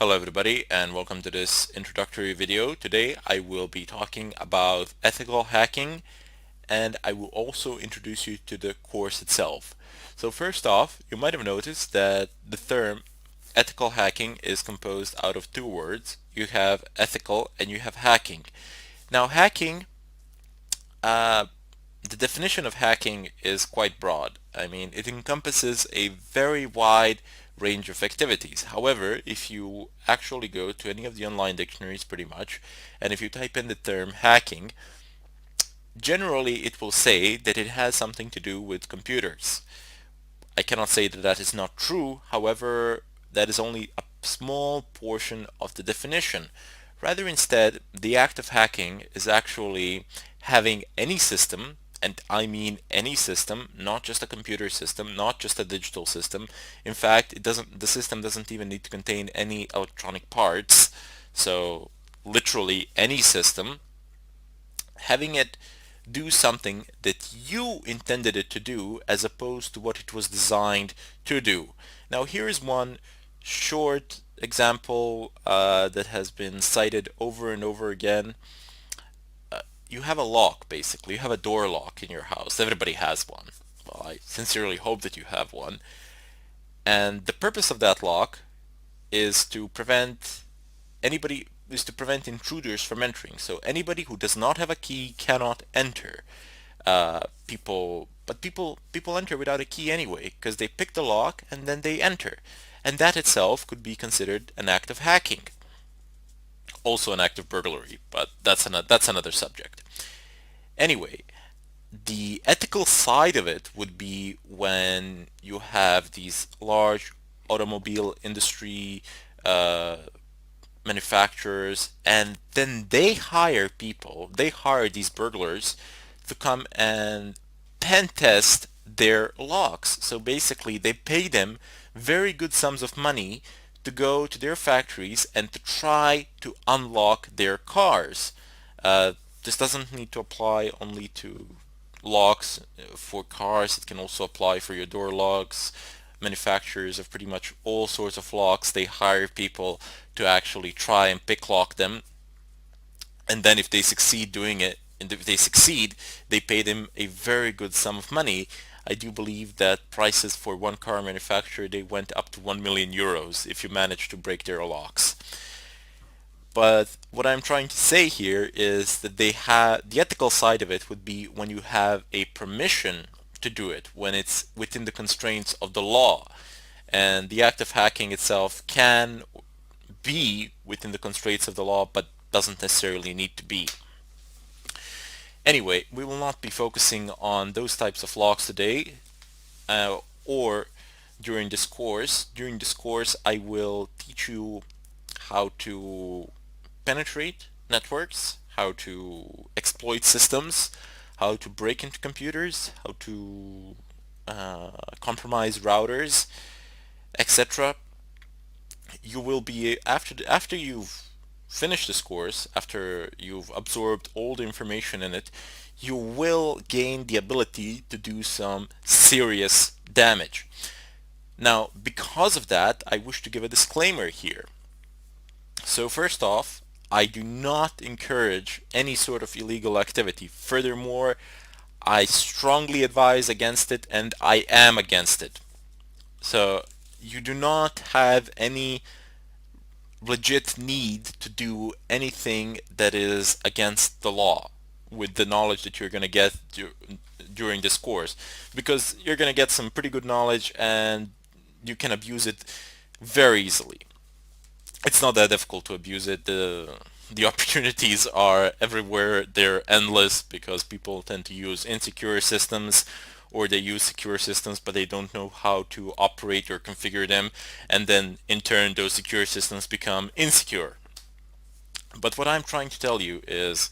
Hello everybody and welcome to this introductory video. Today I will be talking about ethical hacking and I will also introduce you to the course itself. So first off, you might have noticed that the term ethical hacking is composed out of two words. You have ethical and you have hacking. Now hacking, uh, the definition of hacking is quite broad. I mean, it encompasses a very wide range of activities. However, if you actually go to any of the online dictionaries pretty much, and if you type in the term hacking, generally it will say that it has something to do with computers. I cannot say that that is not true. However, that is only a small portion of the definition. Rather, instead, the act of hacking is actually having any system, and I mean any system, not just a computer system, not just a digital system. In fact, the system doesn't even need to contain any electronic parts. So, literally any system, having it do something that you intended it to do as opposed to what it was designed to do. Now here is one short example that has been cited over and over again. You have a lock, basically. You have a door lock in your house. Everybody has one. Well, I sincerely hope that you have one. And the purpose of that lock is to prevent intruders from entering. So anybody who does not have a key cannot enter. People enter without a key anyway because they pick the lock and then they enter, and that itself could be considered an act of hacking, also an act of burglary, but that's another subject. Anyway, the ethical side of it would be when you have these large automobile industry uh, manufacturers, and then they hire these burglars to come and pen test their locks. So basically, they pay them very good sums of money to go to their factories and to try to unlock their cars. Uh, this doesn't need to apply only to locks for cars. It can also apply for your door locks. Manufacturers of pretty much all sorts of locks, they hire people to actually try and pick lock them, and then if they succeed doing it, and if they succeed, they pay them a very good sum of money. I do believe that prices for one car manufacturer, they went up to 1 million euros if you manage to break their locks. But what I'm trying to say here is that they have the ethical side of it would be when you have a permission to do it, when it's within the constraints of the law. And the act of hacking itself can be within the constraints of the law, but doesn't necessarily need to be. Anyway, we will not be focusing on those types of locks today, or during this course. During this course, I will teach you how to penetrate networks, how to exploit systems, how to break into computers, how to compromise routers, etc. You will be after you've finished this course, after you've absorbed all the information in it, you will gain the ability to do some serious damage. Now, because of that, I wish to give a disclaimer here. So first off, I do not encourage any sort of illegal activity. Furthermore, I strongly advise against it, and I am against it. So you do not have any legit need to do anything that is against the law with the knowledge that you're going to get during this course, because you're going to get some pretty good knowledge and you can abuse it very easily. It's not that difficult to abuse it. The opportunities are everywhere. They're endless because people tend to use insecure systems, or they use secure systems but they don't know how to operate or configure them, and then in turn those secure systems become insecure. But what I'm trying to tell you is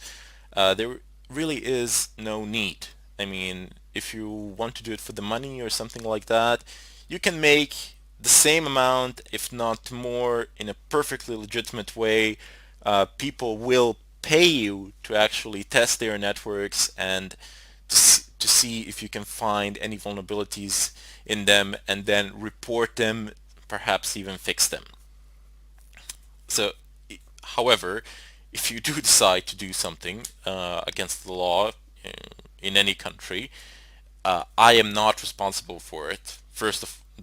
there really is no need. I mean, if you want to do it for the money or something like that, you can make the same amount, if not more, in a perfectly legitimate way. People will pay you to actually test their networks and to see if you can find any vulnerabilities in them and then report them, perhaps even fix them. So, however, if you do decide to do something against the law uh, in any country, I am not responsible for it.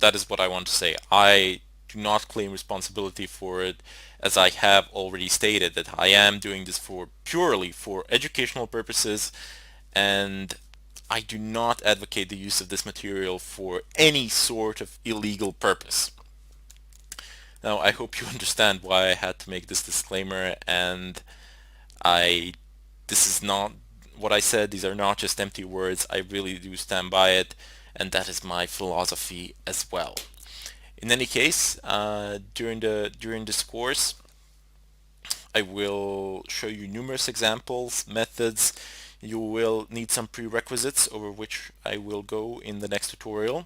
That is what I want to say. I do not claim responsibility for it, as I have already stated that I am doing this for purely for educational purposes, and I do not advocate the use of this material for any sort of illegal purpose. Now, I hope you understand why I had to make this disclaimer, and I this is not what I said. These are not just empty words. I really do stand by it, and that is my philosophy as well. In any case, during this course, I will show you numerous examples, methods. You will need some prerequisites over which I will go in the next tutorial.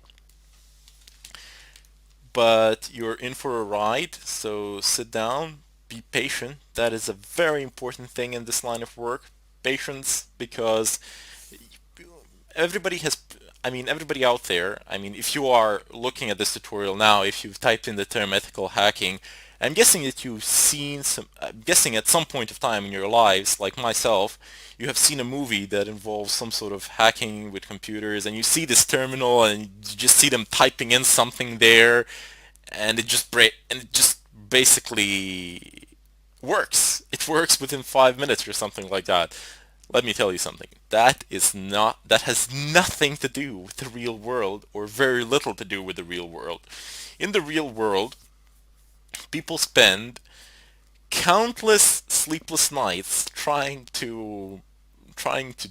But you're in for a ride, so sit down, be patient. That is a very important thing in this line of work. Patience, because everybody has, everybody out there, if you are looking at this tutorial now, if you've typed in the term ethical hacking, I'm guessing that you've seen I'm guessing at some point of time in your lives, like myself, you have seen a movie that involves some sort of hacking with computers, and you see this terminal and you just see them typing in something there, and it just basically works. It works within 5 minutes or something like that. Let me tell you something. That has nothing to do with the real world, or very little to do with the real world. In the real world, people spend countless sleepless nights trying to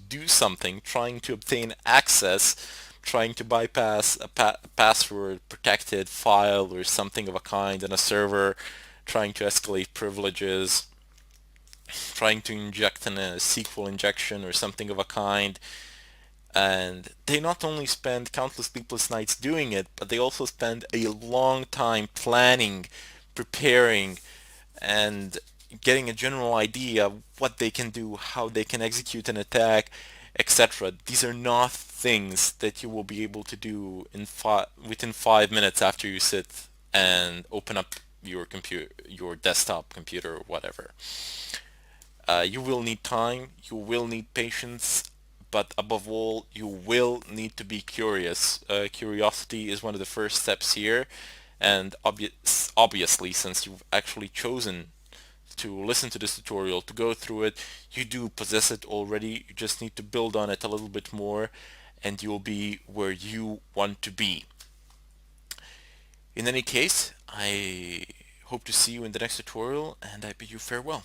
do something, trying to obtain access, trying to bypass a password protected file or something of a kind in a server, trying to escalate privileges, trying to inject in a SQL injection or something of a kind. And they not only spend countless sleepless nights doing it, but they also spend a long time planning, preparing, and getting a general idea of what they can do, how they can execute an attack, etc. These are not things that you will be able to do within 5 minutes after you sit and open up your computer, your desktop computer, or whatever. You will need time, you will need patience, but above all, you will need to be curious. Curiosity is one of the first steps here, and obviously, since you've actually chosen to listen to this tutorial, to go through it, you do possess it already. You just need to build on it a little bit more, and you'll be where you want to be. In any case, I hope to see you in the next tutorial, and I bid you farewell.